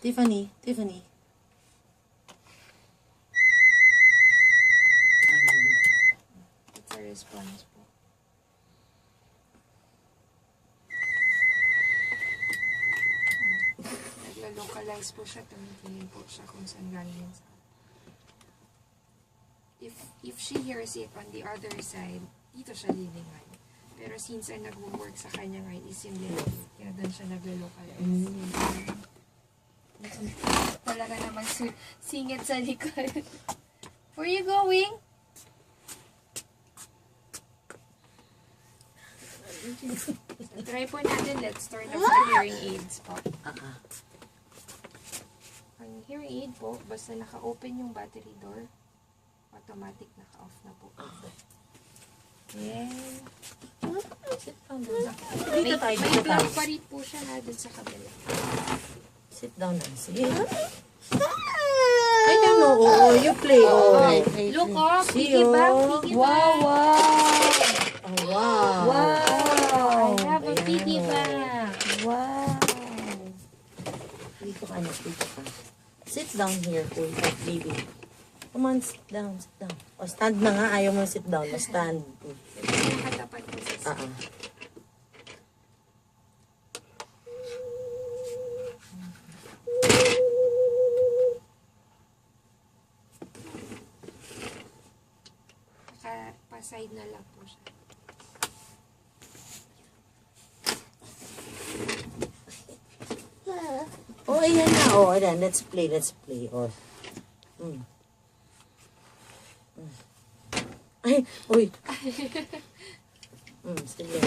Tiffany, Tiffany. It's a response po. Naglo-localize po siya, tumitingin po siya kung saan galing yung sound. If she hears it on the other side, dito siya lilingan. Pero since ang nag-work sa kanya ngayon is yung likod, kaya doon siya naglo-localize. Talaga naman singit sa likod. Where you going? So, try po natin. Let's turn off the hearing aids po. Ang hearing aid po, basta naka-open yung battery door, automatic naka-off na po. Yan. Sit down doon. May plug pa rin po siya na dun sa kabila. Sit down, Nancy. I don't know. Oh, you play. Oh, Look off. See, Piggy back. oh. Piggy Wow, back. wow. Oh, wow. Wow. I have a Ayan, piggy oh. back. Wow. Dito ka na, dito ka. Sit down here, baby. Come on, sit down, sit down. O, stand na nga. Ayaw mo sit down. O, stand. Ito yung nakatapat po sa pa-side na lang po siya. Oh, ayan na. Oh, ayan. Let's play, let's play. Oh. Ay, uy. Sige.